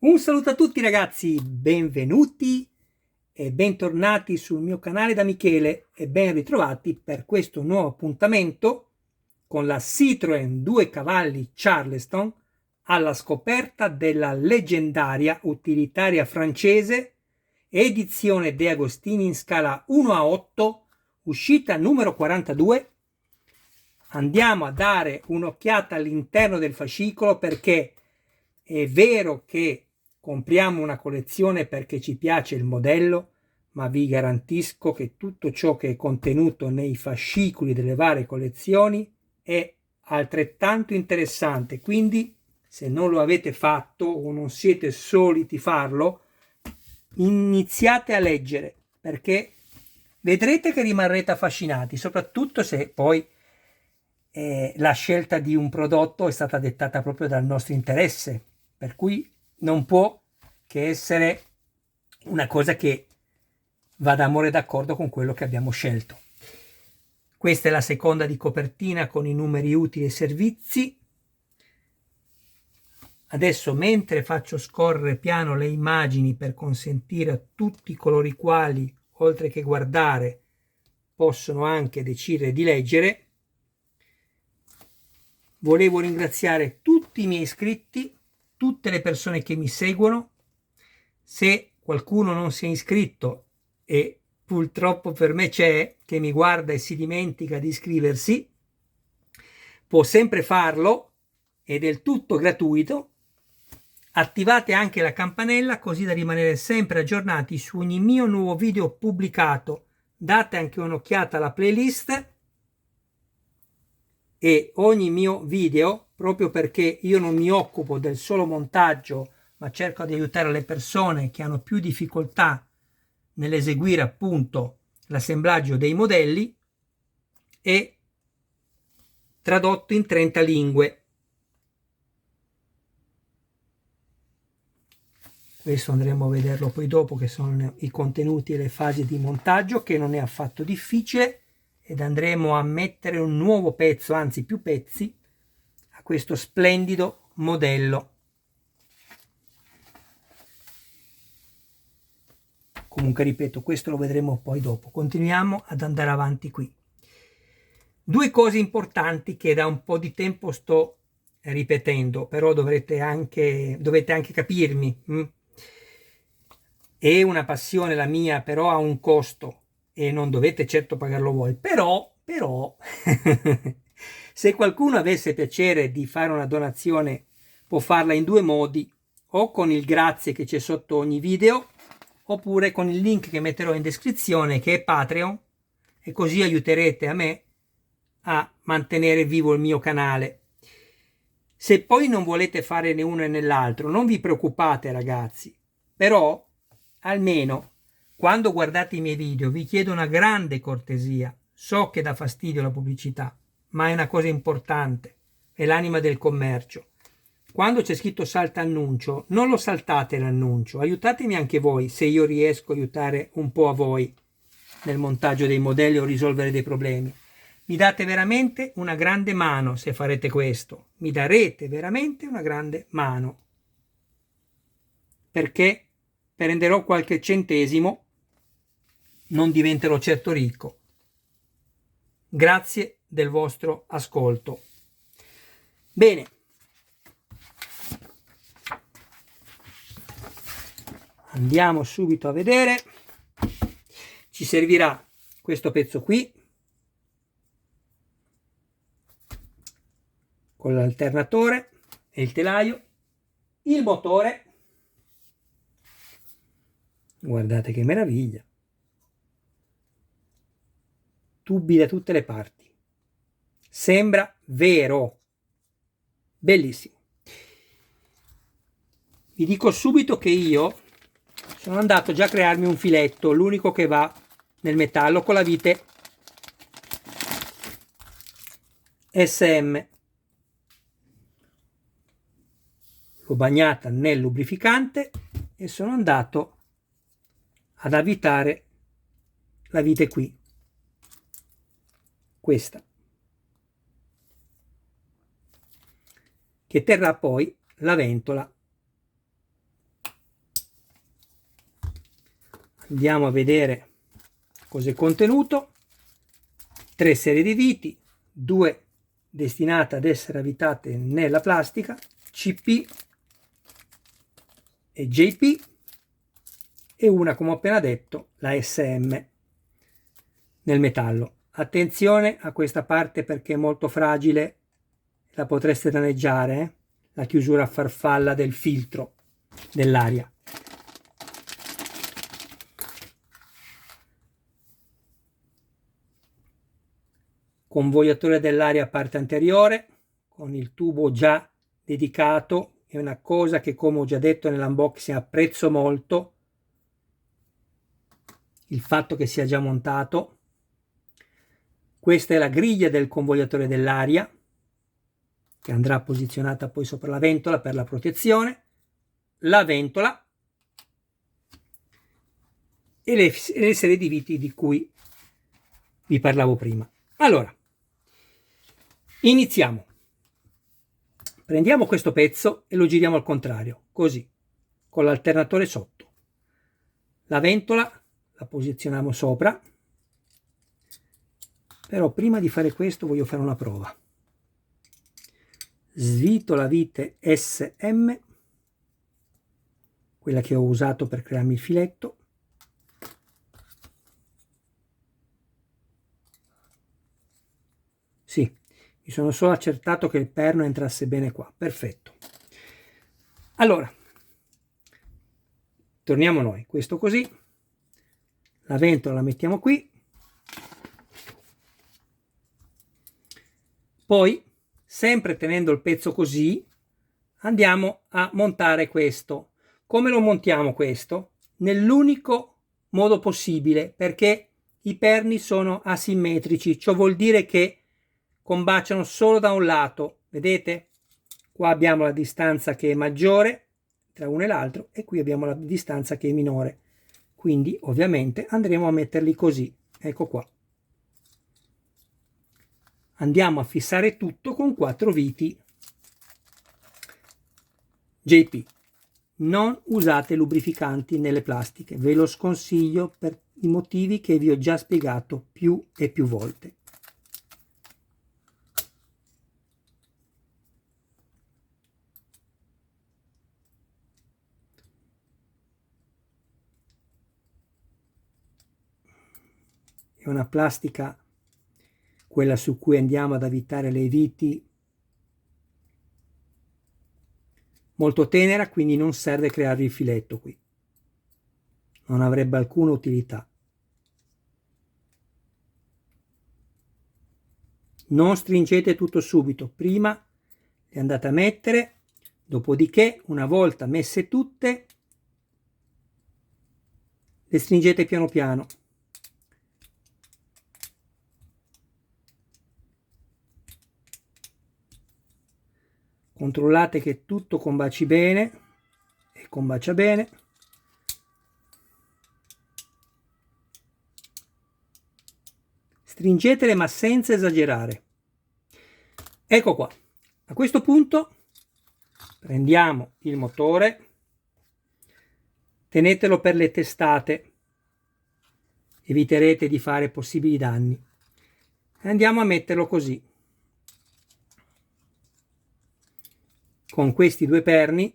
Un saluto a tutti ragazzi, benvenuti e bentornati sul mio canale da Michele e ben ritrovati per questo nuovo appuntamento con la Citroën 2 cavalli Charleston alla scoperta della leggendaria utilitaria francese edizione De Agostini in scala 1:8, uscita numero 42. Andiamo a dare un'occhiata all'interno del fascicolo perché è vero che compriamo una collezione perché ci piace il modello, ma vi garantisco che tutto ciò che è contenuto nei fascicoli delle varie collezioni è altrettanto interessante. Quindi, se non lo avete fatto o non siete soliti farlo, iniziate a leggere perché vedrete che rimarrete affascinati, soprattutto se poi la scelta di un prodotto è stata dettata proprio dal nostro interesse, per cui non può che essere una cosa che va d'amore d'accordo con quello che abbiamo scelto. Questa è la seconda di copertina con i numeri utili e servizi. Adesso, mentre faccio scorrere piano le immagini per consentire a tutti coloro i quali, oltre che guardare, possono anche decidere di leggere, volevo ringraziare tutti i miei iscritti, tutte le persone che mi seguono. Se qualcuno non si è iscritto, e purtroppo per me c'è, che mi guarda e si dimentica di iscriversi, può sempre farlo, è del tutto gratuito. Attivate anche la campanella così da rimanere sempre aggiornati su ogni mio nuovo video pubblicato. Date anche un'occhiata alla playlist e ogni mio video, proprio perché io non mi occupo del solo montaggio, ma cerco di aiutare le persone che hanno più difficoltà nell'eseguire appunto l'assemblaggio dei modelli, è tradotto in 30 lingue. Questo andremo a vederlo poi dopo, che sono i contenuti e le fasi di montaggio, che non è affatto difficile, ed andremo a mettere un nuovo pezzo, anzi più pezzi, a questo splendido modello. Comunque ripeto, questo lo vedremo poi dopo. Continuiamo ad andare avanti qui. Due cose importanti che da un po' di tempo sto ripetendo, però dovete anche capirmi. È una passione la mia, però ha un costo e non dovete certo pagarlo voi. Però se qualcuno avesse piacere di fare una donazione, può farla in due modi: o con il grazie che c'è sotto ogni video, oppure con il link che metterò in descrizione, che è Patreon, e così aiuterete a me a mantenere vivo il mio canale. Se poi non volete fare né uno né l'altro, non vi preoccupate ragazzi, però almeno quando guardate i miei video vi chiedo una grande cortesia. So che dà fastidio la pubblicità, ma è una cosa importante, è l'anima del commercio. Quando c'è scritto salta annuncio, non lo saltate l'annuncio, aiutatemi anche voi, se io riesco a aiutare un po' a voi nel montaggio dei modelli o risolvere dei problemi. Mi date veramente una grande mano se farete questo, mi darete veramente una grande mano, perché prenderò qualche centesimo, non diventerò certo ricco. Grazie del vostro ascolto. Bene, andiamo subito a vedere. Ci servirà questo pezzo qui con l'alternatore e il telaio, il motore, guardate che meraviglia, tubi da tutte le parti, sembra vero, bellissimo. Vi dico subito che io sono andato già a crearmi un filetto, l'unico che va nel metallo, con la vite SM. L'ho bagnata nel lubrificante e sono andato ad avvitare la vite qui, questa, che terrà poi la ventola Andiamo a vedere cosa è contenuto. 3 serie di viti, 2 destinate ad essere avvitate nella plastica, CP e JP, e una, come ho appena detto, la SM nel metallo. Attenzione a questa parte perché è molto fragile, la potreste danneggiare, la chiusura a farfalla del filtro dell'aria. Convogliatore dell'aria parte anteriore con il tubo già dedicato. È una cosa che, come ho già detto nell'unboxing, apprezzo molto, il fatto che sia già montato. Questa è la griglia del convogliatore dell'aria che andrà posizionata poi sopra la ventola per la protezione, la ventola e le serie di viti di cui vi parlavo prima. Allora, iniziamo. Prendiamo questo pezzo e lo giriamo al contrario, così, con l'alternatore sotto. La ventola la posizioniamo sopra, però prima di fare questo voglio fare una prova. Svito la vite SM, quella che ho usato per crearmi il filetto. Sì, mi sono solo accertato che il perno entrasse bene qua, perfetto. Allora, torniamo noi, questo così, la ventola la mettiamo qui, poi, sempre tenendo il pezzo così, andiamo a montare questo. Come lo montiamo questo? Nell'unico modo possibile, perché i perni sono asimmetrici, ciò vuol dire che combaciano solo da un lato, vedete? Qua abbiamo la distanza che è maggiore tra uno e l'altro e qui abbiamo la distanza che è minore, quindi ovviamente andremo a metterli così, ecco qua. Andiamo a fissare tutto con 4 viti JP. Non usate lubrificanti nelle plastiche, ve lo sconsiglio per i motivi che vi ho già spiegato più e più volte. È una plastica, quella su cui andiamo ad avvitare le viti, molto tenera, quindi non serve creare il filetto qui, non avrebbe alcuna utilità. Non stringete tutto subito, prima le andate a mettere, dopodiché una volta messe tutte le stringete piano piano. Controllate che tutto combaci bene e combacia bene. Stringetele ma senza esagerare. Ecco qua. A questo punto prendiamo il motore, tenetelo per le testate, eviterete di fare possibili danni. E andiamo a metterlo così. Con questi due perni,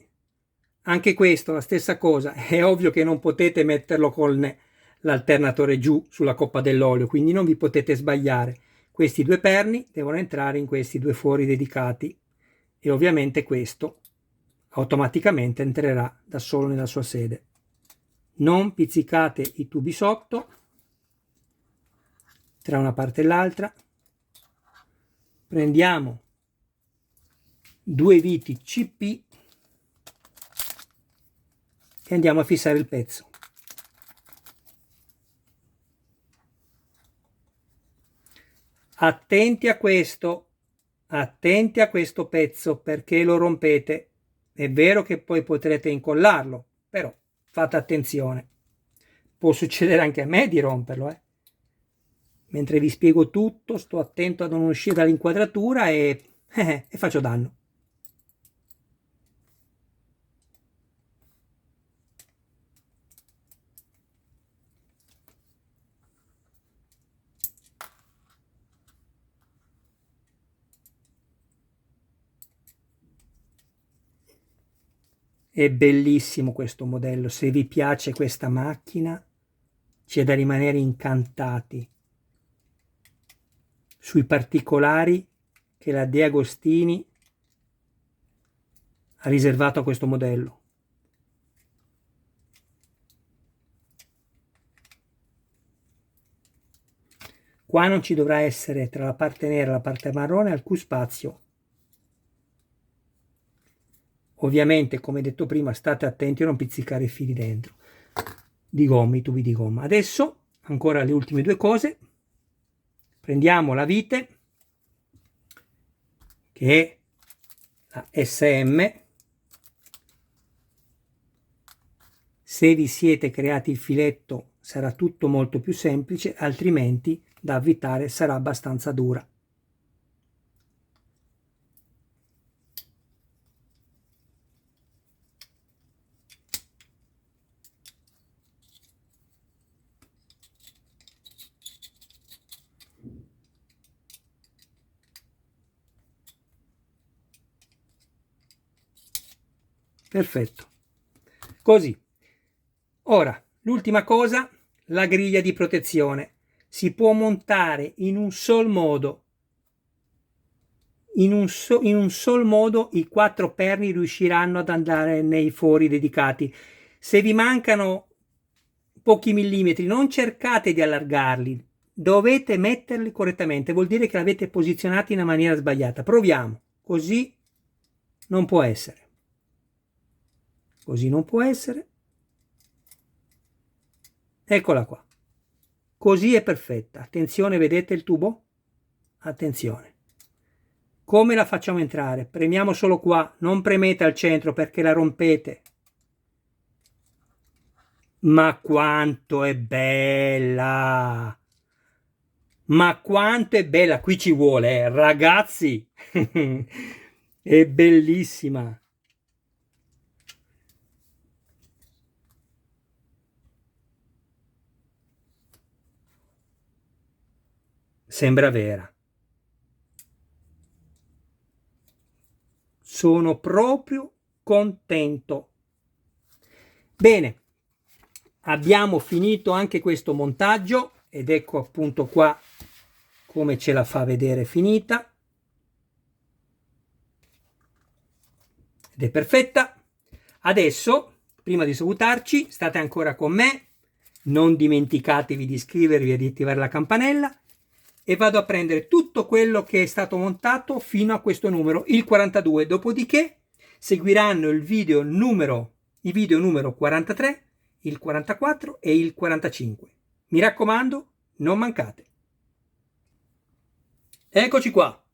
anche questo la stessa cosa, è ovvio che non potete metterlo con l'alternatore giù sulla coppa dell'olio, quindi non vi potete sbagliare. Questi due perni devono entrare in questi due fori dedicati e ovviamente questo automaticamente entrerà da solo nella sua sede. Non pizzicate i tubi sotto tra una parte e l'altra. Prendiamo due viti CP e andiamo a fissare il pezzo. Attenti a questo pezzo perché lo rompete. È vero che poi potrete incollarlo, però fate attenzione. Può succedere anche a me di romperlo, Mentre vi spiego tutto, sto attento a non uscire dall'inquadratura e faccio danno. È bellissimo questo modello, se vi piace questa macchina c'è da rimanere incantati sui particolari che la De Agostini ha riservato a questo modello. Qua non ci dovrà essere, tra la parte nera e la parte marrone, alcun spazio. Ovviamente, come detto prima, state attenti a non pizzicare i fili dentro di gomma, i tubi di gomma. Adesso ancora le ultime due cose. Prendiamo la vite, che è la SM. Se vi siete creati il filetto sarà tutto molto più semplice, altrimenti da avvitare sarà abbastanza dura. Perfetto. Così. Ora, l'ultima cosa, la griglia di protezione. Si può montare in un sol modo. In un sol modo i 4 perni riusciranno ad andare nei fori dedicati. Se vi mancano pochi millimetri, non cercate di allargarli, dovete metterli correttamente, vuol dire che l'avete posizionati in una maniera sbagliata. Proviamo, così non può essere. Così non può essere. Eccola qua. Così è perfetta. Attenzione, vedete il tubo? Attenzione. Come la facciamo entrare? Premiamo solo qua, non premete al centro perché la rompete. Ma quanto è bella! Ma quanto è bella! Qui ci vuole, ragazzi! È bellissima! Sembra vera. Sono proprio contento. Bene, abbiamo finito anche questo montaggio ed ecco appunto qua come ce la fa vedere finita. Ed è perfetta. Adesso, prima di salutarci, state ancora con me, non dimenticatevi di iscrivervi e di attivare la campanella e vado a prendere tutto quello che è stato montato fino a questo numero, il 42, dopodiché seguiranno i video numero 43, il 44 e il 45. Mi raccomando, non mancate. Eccoci qua.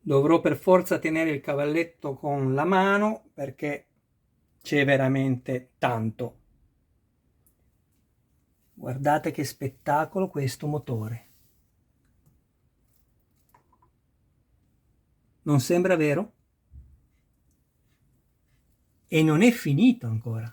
Dovrò per forza tenere il cavalletto con la mano perché c'è veramente tanto. Guardate che spettacolo questo motore. Non sembra vero? E non è finito ancora.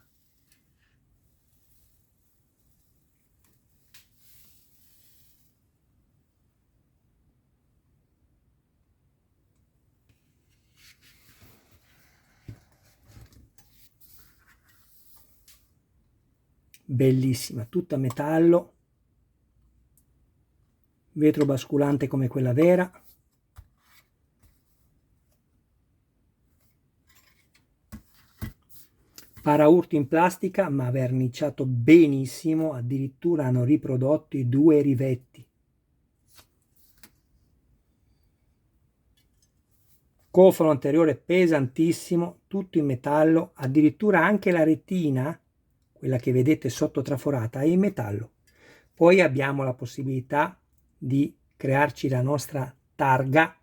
Bellissima, tutta metallo, vetro basculante come quella vera. Paraurti in plastica ma verniciato benissimo, addirittura hanno riprodotto i 2 rivetti. Cofano anteriore pesantissimo, tutto in metallo, addirittura anche la retina, quella che vedete sotto traforata, è in metallo. Poi abbiamo la possibilità di crearci la nostra targa,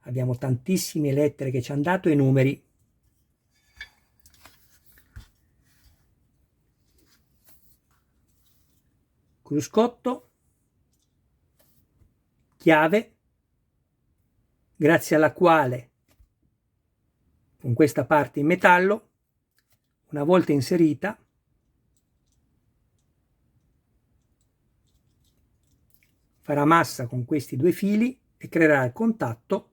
abbiamo tantissime lettere che ci hanno dato e numeri. Cruscotto, chiave, grazie alla quale con questa parte in metallo, una volta inserita, farà massa con questi 2 fili e creerà il contatto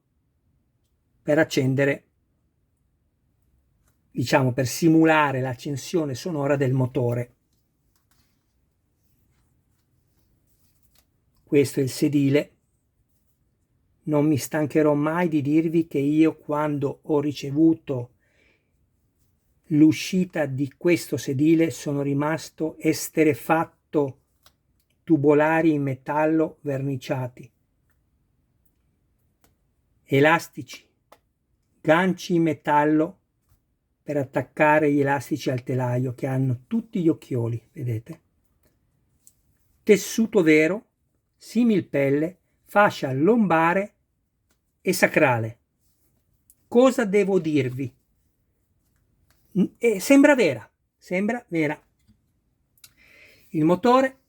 per accendere diciamo per simulare l'accensione sonora del motore. Questo è il sedile. Non mi stancherò mai di dirvi che io, quando ho ricevuto l'uscita di questo sedile, sono rimasto esterrefatto. Tubolari in metallo verniciati, elastici, ganci in metallo per attaccare gli elastici al telaio, che hanno tutti gli occhioli, vedete? Tessuto vero, similpelle, fascia lombare e sacrale. Cosa devo dirvi? Sembra vera, sembra vera. Il motore,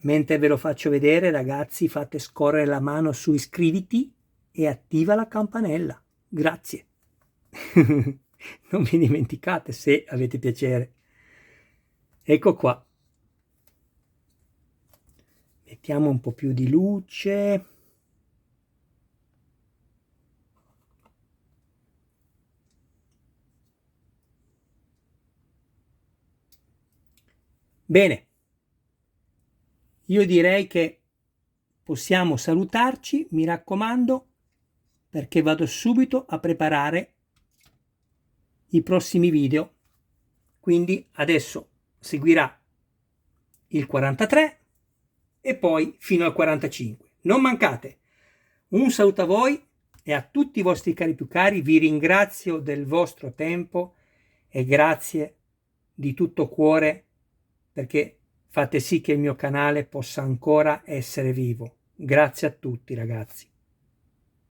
mentre ve lo faccio vedere, ragazzi, fate scorrere la mano su iscriviti e attiva la campanella. Grazie. Non vi dimenticate, se avete piacere. Ecco qua. Mettiamo un po' più di luce. Bene. Io direi che possiamo salutarci, mi raccomando, perché vado subito a preparare i prossimi video. Quindi adesso seguirà il 43 e poi fino al 45. Non mancate. Un saluto a voi e a tutti i vostri cari più cari. Vi ringrazio del vostro tempo e grazie di tutto cuore, perché fate sì che il mio canale possa ancora essere vivo. Grazie a tutti, ragazzi.